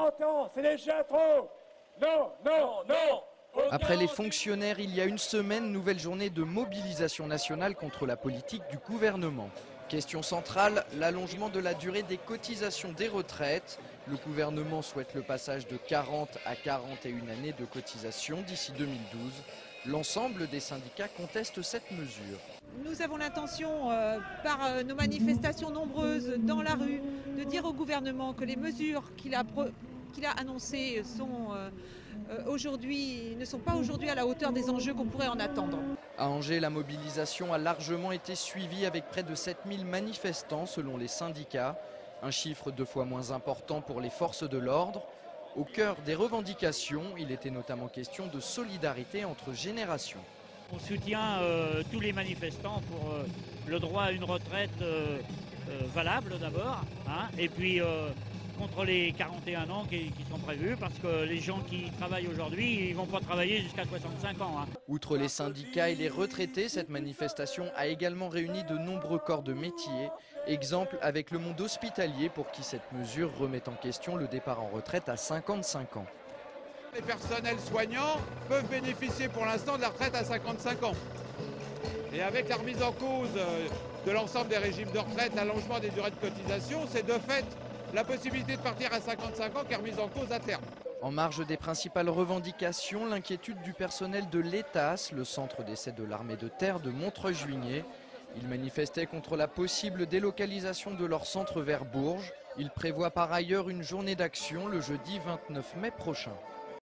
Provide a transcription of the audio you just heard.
40 ans, c'est déjà trop. Non, non, non. Après les fonctionnaires, il y a une semaine, nouvelle journée de mobilisation nationale contre la politique du gouvernement. Question centrale, l'allongement de la durée des cotisations des retraites. Le gouvernement souhaite le passage de 40 à 41 années de cotisation d'ici 2012. L'ensemble des syndicats contestent cette mesure. Nous avons l'intention, par nos manifestations nombreuses dans la rue, de dire au gouvernement que les mesures qu'il a annoncées ne sont pas aujourd'hui à la hauteur des enjeux qu'on pourrait en attendre. À Angers, la mobilisation a largement été suivie avec près de 7000 manifestants selon les syndicats. Un chiffre 2 fois moins important pour les forces de l'ordre. Au cœur des revendications, il était notamment question de solidarité entre générations. On soutient tous les manifestants pour le droit à une retraite valable d'abord, hein, et puis contre les 41 ans qui sont prévus, parce que les gens qui travaillent aujourd'hui, ils ne vont pas travailler jusqu'à 65 ans. Hein. Outre les syndicats et les retraités, cette manifestation a également réuni de nombreux corps de métier. Exemple avec le monde hospitalier pour qui cette mesure remet en question le départ en retraite à 55 ans. Les personnels soignants peuvent bénéficier pour l'instant de la retraite à 55 ans. Et avec la remise en cause de l'ensemble des régimes de retraite, l'allongement des durées de cotisation, c'est de fait la possibilité de partir à 55 ans qui est remise en cause à terme. En marge des principales revendications, l'inquiétude du personnel de l'ETAS, le centre d'essai de l'armée de terre de Montreuil-Juigné. Ils manifestaient contre la possible délocalisation de leur centre vers Bourges. Ils prévoient par ailleurs une journée d'action le jeudi 29 mai prochain.